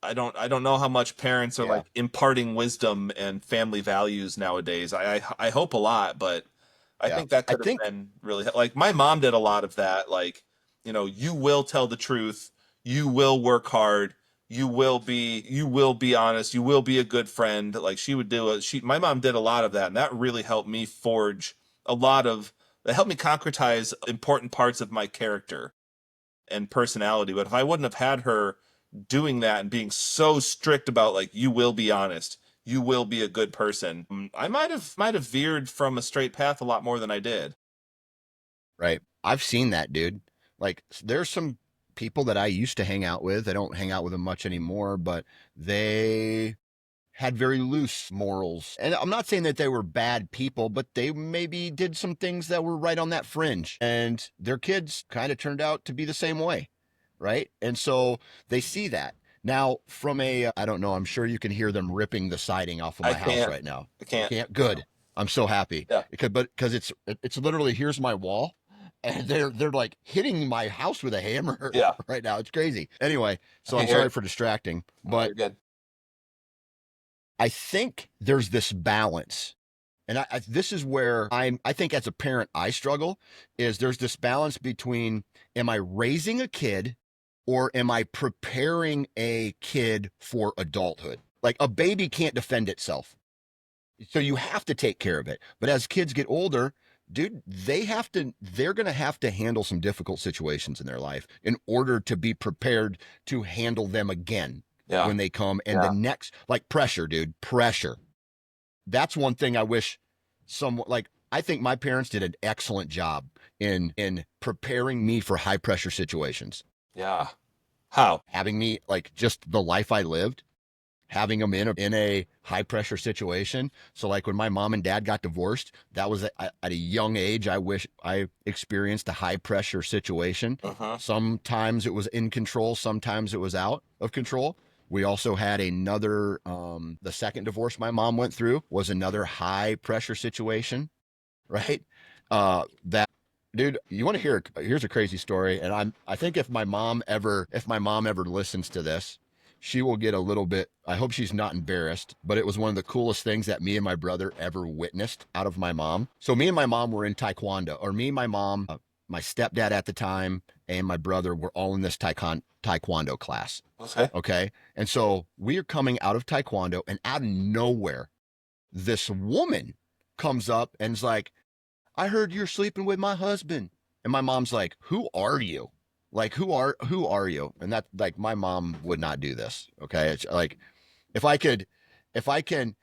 I don't know how much parents are like imparting wisdom and family values nowadays. I hope a lot, but I think that could have been really, like, my mom did a lot of that. Like, you will tell the truth, you will work hard, you will be honest, you will be a good friend. Like, she would do my mom did a lot of that, and that really helped me forge that helped me concretize important parts of my character and personality. But if I wouldn't have had her doing that and being so strict about like, you will be honest, you will be a good person, I might have veered from a straight path a lot more than I did. Right. I've seen that, dude. Like, there's some people that I used to hang out with. I don't hang out with them much anymore, but they had very loose morals. And I'm not saying that they were bad people, but they maybe did some things that were right on that fringe. And their kids kind of turned out to be the same way. Right. And so they see that. Now, from I don't know, I'm sure you can hear them ripping the siding off of my house right now. I can't. You can't? Good. No. I'm so happy. Yeah. Because it's literally, here's my wall. And they're like hitting my house with a hammer right now. It's crazy. Anyway, so I'm sorry for distracting, but you're good. I think there's this balance. And this is where I think as a parent, I struggle, is there's this balance between, am I raising a kid or am I preparing a kid for adulthood? Like, a baby can't defend itself. So you have to take care of it. But as kids get older, dude, they're going to have to handle some difficult situations in their life in order to be prepared to handle them again Yeah. when they come. And the next, like pressure, dude, pressure. That's one thing I wish I think my parents did an excellent job in preparing me for high pressure situations. Yeah. How? Having me like just the life I lived, having them in a high pressure situation. So like when my mom and dad got divorced, that was at a young age. I wish I experienced a high pressure situation. Uh-huh. Sometimes it was in control, sometimes it was out of control. We also had another, the second divorce my mom went through was another high pressure situation, right? That dude, you want to hear? Here's a crazy story, and I think if my mom ever listens to this, she will get a little bit. I hope she's not embarrassed, but it was one of the coolest things that me and my brother ever witnessed out of my mom. So me and my mom were in taekwondo, or me, my mom, my stepdad at the time, and my brother were all in this taekwondo class. Okay. Okay, and so we are coming out of taekwondo, and out of nowhere, this woman comes up and is like, I heard you're sleeping with my husband. And my mom's like, who are you? Like, who are you? And that, like, my mom would not do this. Okay. It's like, if I could, if I can,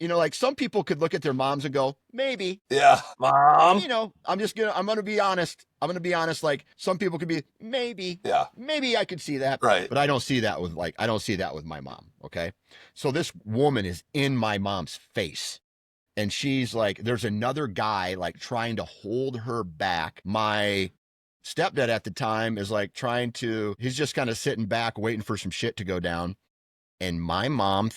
like some people could look at their moms and go, maybe, Yeah. Mom. I'm going to be honest. I'm going to be honest. Like some people could be, Yeah. maybe I could see that, Right. but I don't see that with my mom. Okay. So this woman is in my mom's face, and she's like, there's another guy like trying to hold her back. My stepdad at the time is like he's just kind of sitting back waiting for some shit to go down. And my mom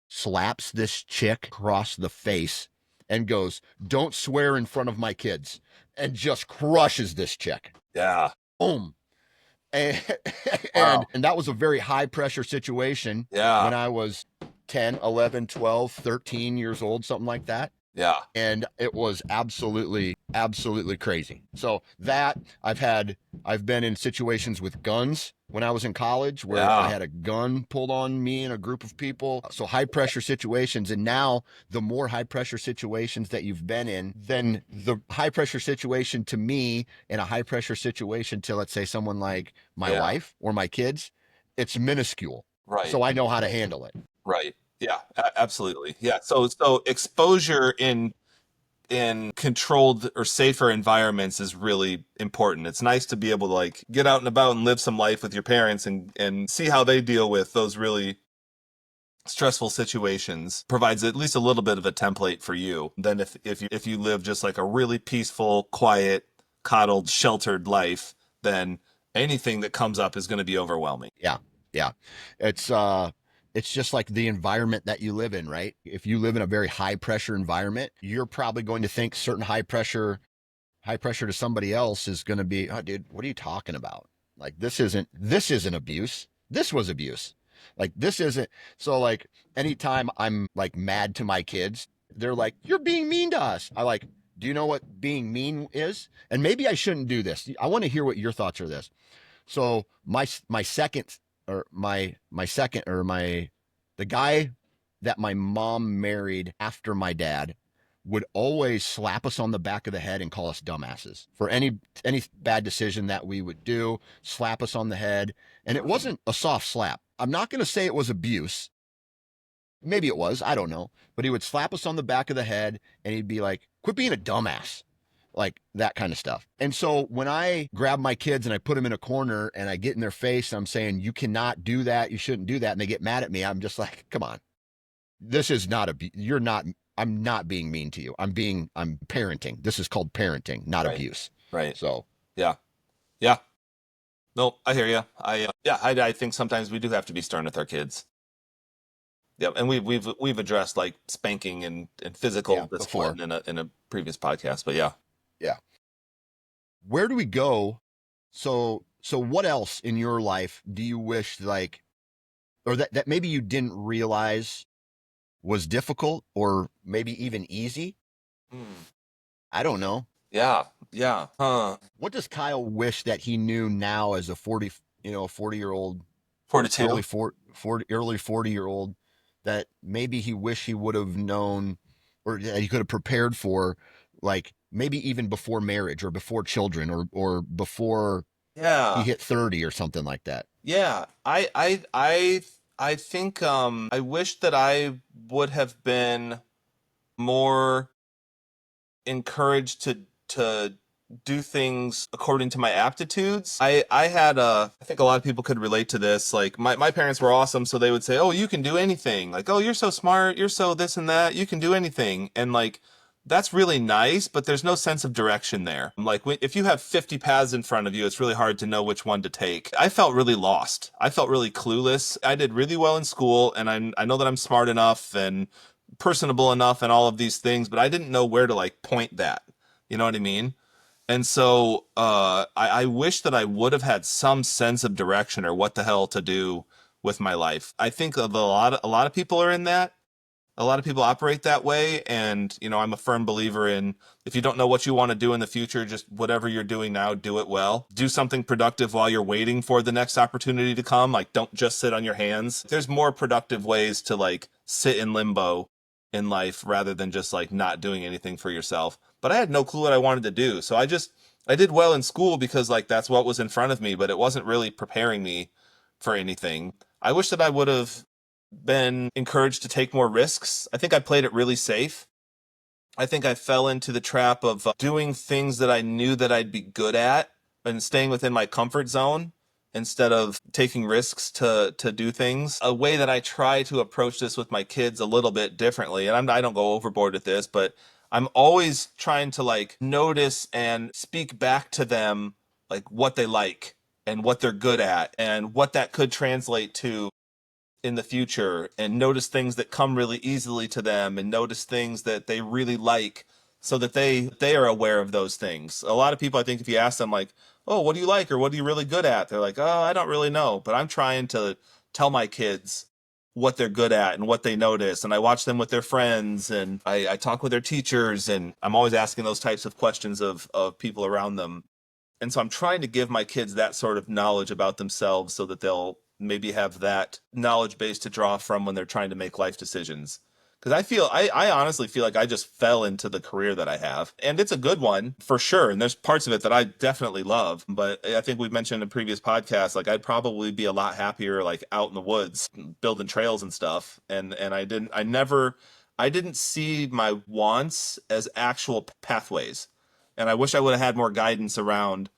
slaps this chick across the face and goes, don't swear in front of my kids, and just crushes this chick. Yeah. Boom. And, Wow. and that was a very high pressure situation Yeah. when I was 10, 11, 12, 13 years old, something like that. Yeah. And it was absolutely, absolutely crazy. So that I've been in situations with guns when I was in college where I Yeah. had a gun pulled on me and a group of people. So high pressure situations. And now the more high pressure situations that you've been in, then the high pressure situation to me and a high pressure situation to, let's say, someone like my Yeah. wife or my kids, it's minuscule. Right. So I know how to handle it. Right. Yeah. Absolutely. Yeah. So exposure in controlled or safer environments is really important. It's nice to be able to like get out and about and live some life with your parents and see how they deal with those really stressful situations. Provides at least a little bit of a template for you than if you live just like a really peaceful, quiet, coddled, sheltered life, then anything that comes up is going to be overwhelming. Yeah. Yeah. It's it's just like the environment that you live in, right? If you live in a very high pressure environment, you're probably going to think certain high pressure to somebody else is going to be, oh dude, what are you talking about? Like this isn't abuse. This was abuse. Like this isn't. So like anytime I'm like mad to my kids, they're like, you're being mean to us. I like, do you know what being mean is? And maybe I shouldn't do this. I want to hear what your thoughts are this. So my second or my second or my the guy that my mom married after my dad would always slap us on the back of the head and call us dumbasses for any bad decision that we would do, slap us on the head. And it wasn't a soft slap. I'm not going to say it was abuse. Maybe it was, I don't know. But he would slap us on the back of the head and he'd be like, quit being a dumbass, like that kind of stuff. And so when I grab my kids and I put them in a corner and I get in their face and I'm saying, you cannot do that, you shouldn't do that, and they get mad at me, I'm just like, come on. This is not you're not, I'm not being mean to you. I'm parenting. This is called parenting, not Right. abuse. Right. So, Yeah. Yeah. No, I hear you. I think sometimes we do have to be stern with our kids. Yeah, and we've addressed like spanking and physical yeah, discipline before. in a previous podcast, but yeah. Yeah. Where do we go? So what else in your life do you wish like, or that maybe you didn't realize was difficult or maybe even easy? Hmm. I don't know. Yeah, yeah. Huh. What does Kyle wish that he knew now as a 40, 40-year-old, 42. early 40-year-old that maybe he wish he would have known, or that he could have prepared for, like maybe even before marriage or before children, or before he Yeah. hit 30 or something like that? Yeah. I think I wish that I would have been more encouraged to do things according to my aptitudes. I had I think a lot of people could relate to this. Like my parents were awesome, so they would say, "Oh, you can do anything." Like, "Oh, you're so smart, you're so this and that, you can do anything." And like that's really nice, but there's no sense of direction there. Like if you have 50 paths in front of you, it's really hard to know which one to take. I felt really lost. I felt really clueless. I did really well in school, and I know that I'm smart enough and personable enough and all of these things, but I didn't know where to like point that. You know what I mean? And so I wish that I would have had some sense of direction or what the hell to do with my life. I think of a lot of people are in that. A lot of people operate that way, and you know, I'm a firm believer in if you don't know what you want to do in the future, just whatever you're doing now, do it well. Do something productive while you're waiting for the next opportunity to come. Like don't just sit on your hands. There's more productive ways to like sit in limbo in life rather than just like not doing anything for yourself. But I had no clue what I wanted to do. So I did well in school because like that's what was in front of me, but it wasn't really preparing me for anything. I wish that I would have been encouraged to take more risks. I think I played it really safe. I think I fell into the trap of doing things that I knew that I'd be good at and staying within my comfort zone instead of taking risks to do things. A way that I try to approach this with my kids a little bit differently, and I don't go overboard with this, but I'm always trying to like notice and speak back to them like what they like and what they're good at and what that could translate to in the future, and notice things that come really easily to them and notice things that they really like so that they are aware of those things. A lot of people, I think if you ask them like, "Oh, what do you like or what are you really good at?" They're like, "Oh, I don't really know." But I'm trying to tell my kids what they're good at and what they notice, and I watch them with their friends, and I talk with their teachers, and I'm always asking those types of questions of people around them. And so I'm trying to give my kids that sort of knowledge about themselves so that they'll maybe have that knowledge base to draw from when they're trying to make life decisions. Because I honestly feel like I just fell into the career that I have. And it's a good one for sure. And there's parts of it that I definitely love. But I think we've mentioned in previous podcasts, like I'd probably be a lot happier like out in the woods building trails and stuff. And I didn't see my wants as actual pathways. And I wish I would have had more guidance around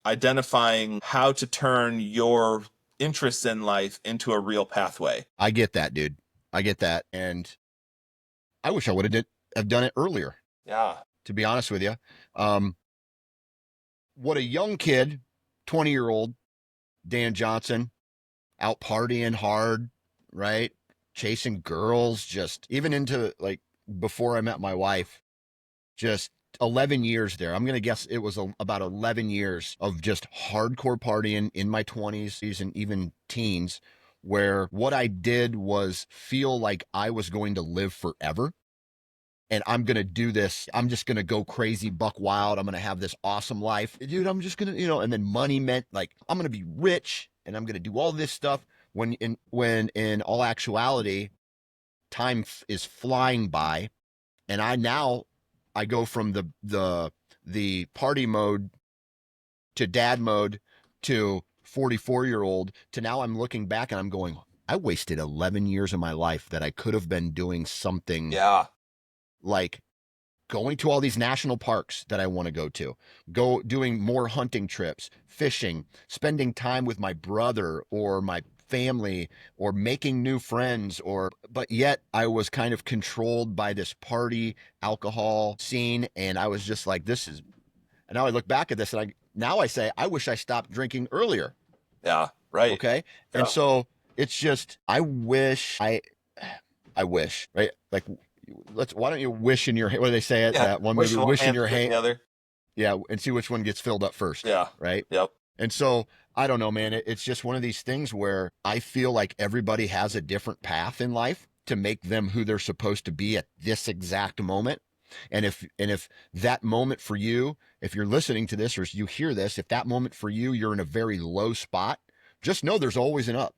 identifying how to turn your interests in life into a real pathway. I get that, dude. I get that. And I wish I would have done it earlier, Yeah. to be honest with you. Um, what a young kid, 20-year-old Dan Johnson, out partying hard, right? Chasing girls, just even into like before I met my wife, just 11 years there. I'm going to guess it was about 11 years of just hardcore partying in my 20s and even teens, where what I did was feel like I was going to live forever. And I'm going to do this. I'm just going to go crazy, buck wild. I'm going to have this awesome life. Dude, I'm just going to, and then money meant like I'm going to be rich and I'm going to do all this stuff when in all actuality, time is flying by. And I go from the party mode to dad mode to 44-year-old to now I'm looking back and I'm going, I wasted 11 years of my life that I could have been doing something Yeah. like going to all these national parks that I want to go doing more hunting trips, fishing, spending time with my brother or my family or making new friends, but yet I was kind of controlled by this party alcohol scene. And I was just like, and now I look back at this and now I say, I wish I stopped drinking earlier. Yeah. Right. Okay. And Yeah. so it's just, I wish, right? Like, why don't you wish in your, what do they say it? Yeah. That one movie, Wishing one wish in hand your spit in hand. the other. Yeah. And see which one gets filled up first. Yeah. Right. Yep. And so I don't know, man. It's just one of these things where I feel like everybody has a different path in life to make them who they're supposed to be at this exact moment. And if that moment for you, if you're listening to this or you hear this, if that moment for you, you're in a very low spot, just know there's always an up.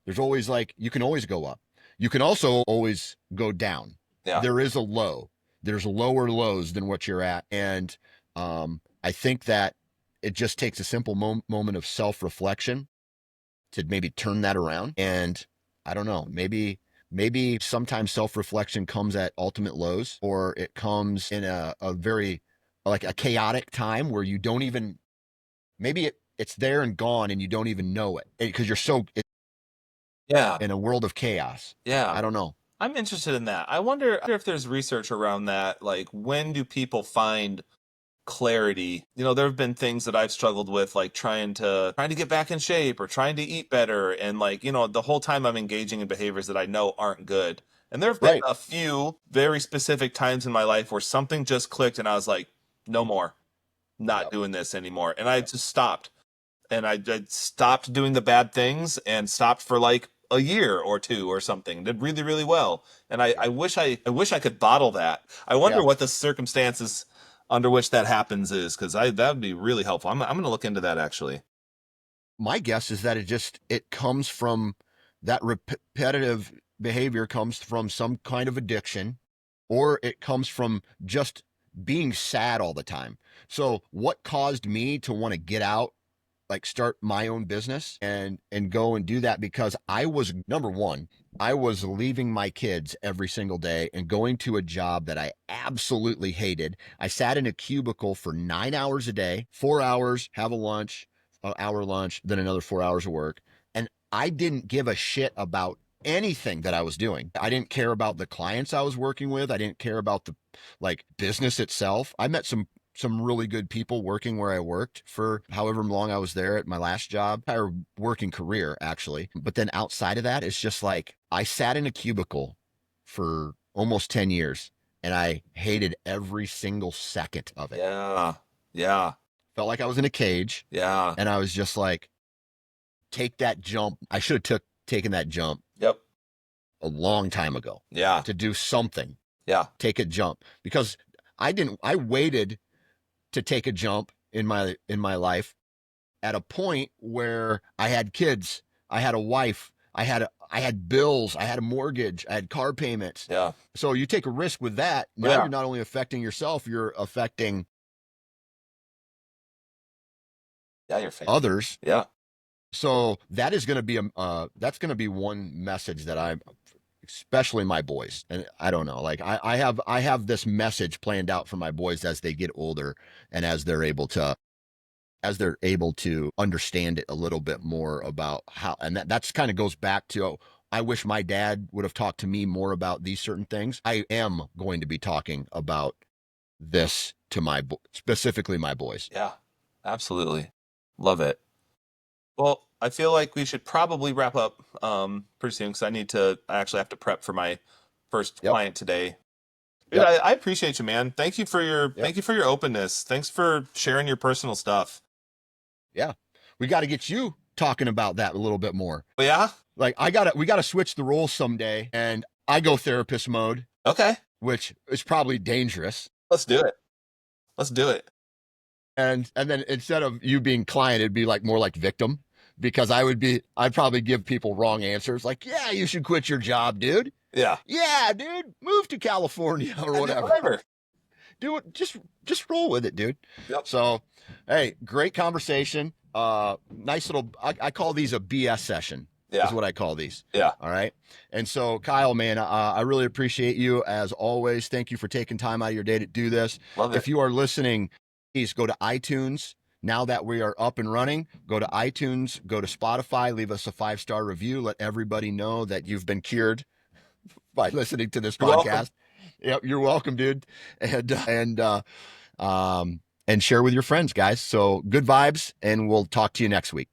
There's always like, you can always go up. You can also always go down. Yeah. There is a low. There's lower lows than what you're at. And I think that it just takes a simple moment of self-reflection to maybe turn that around. And I don't know, maybe sometimes self-reflection comes at ultimate lows, or it comes in a very like a chaotic time where you don't even, maybe it's there and gone and you don't even know it because you're so Yeah. in a world of chaos. Yeah. I don't know. I'm interested in that. I wonder if there's research around that. Like, when do people find clarity? There have been things that I've struggled with, like trying to get back in shape or trying to eat better, and like, the whole time I'm engaging in behaviors that I know aren't good. And there have been Right. a few very specific times in my life where something just clicked and I was like, no more, not Yep. doing this anymore. And I Yep. just stopped. And I stopped doing the bad things and stopped for like a year or two or something. Did really, really well. And I Yep. wish I could bottle that. I wonder Yeah. what the circumstances under which that happens is, because I that would be really helpful. I'm gonna look into that actually. My guess is that it comes from that repetitive behavior comes from some kind of addiction, or it comes from just being sad all the time. So what caused me to want to get out, like start my own business and go and do that? Because I was, number one, I was leaving my kids every single day and going to a job that I absolutely hated. I sat in a cubicle for 9 hours a day, 4 hours, have a lunch, an hour lunch, then another 4 hours of work. And I didn't give a shit about anything that I was doing. I didn't care about the clients I was working with. I didn't care about the like business itself. I met some really good people working where I worked for however long I was there at my last job, or working career actually. But then outside of that, it's just like I sat in a cubicle for almost 10 years and I hated every single second of it. Yeah. Yeah. Felt like I was in a cage, Yeah. and I was just like, take that jump. I should have taken that jump Yep. a long time ago Yeah. to do something. Yeah. Take a jump, because I waited to take a jump in my life at a point where I had kids, I had a wife, I had bills, I had a mortgage, I had car payments. Yeah. So you take a risk with that. Now Yeah. you're not only affecting yourself, you're affecting Yeah. You're family. others. Yeah. So that is going to be that's going to be one message that I'm, especially my boys. And I don't know, like I have this message planned out for my boys as they get older and as they're able to understand it a little bit more about how, and that's kind of goes back to, I wish my dad would have talked to me more about these certain things. I am going to be talking about this to specifically my boys. Yeah. Absolutely. Love it. Well, I feel like we should probably wrap up pretty soon, because I actually have to prep for my first Yep. client today. Dude, Yep. I appreciate you, man. Thank you for your Yep. thank you for your openness. Thanks for sharing your personal stuff. Yeah. We got to get you talking about that a little bit more. But yeah, Like we got to switch the roles someday, and I go therapist mode, okay, which is probably dangerous. let's do it. Let's do it. And then instead of you being client, it'd be like more like victim, because I'd probably give people wrong answers, like, yeah, you should quit your job, dude. Yeah. Yeah, dude, move to California or Yeah, whatever. whatever. Do it. Just roll with it, dude. Yep. So, hey, great conversation. Nice little. I call these a BS session. Yeah. Is what I call these. Yeah. All right. And so, Kyle, man, I really appreciate you as always. Thank you for taking time out of your day to do this. Love it. If you are listening, please go to iTunes. Now that we are up and running, go to iTunes, go to Spotify, leave us a 5-star review. Let everybody know that you've been cured by listening to this You're welcome. podcast. Yep, you're welcome, dude. And share with your friends, guys. So good vibes, and we'll talk to you next week.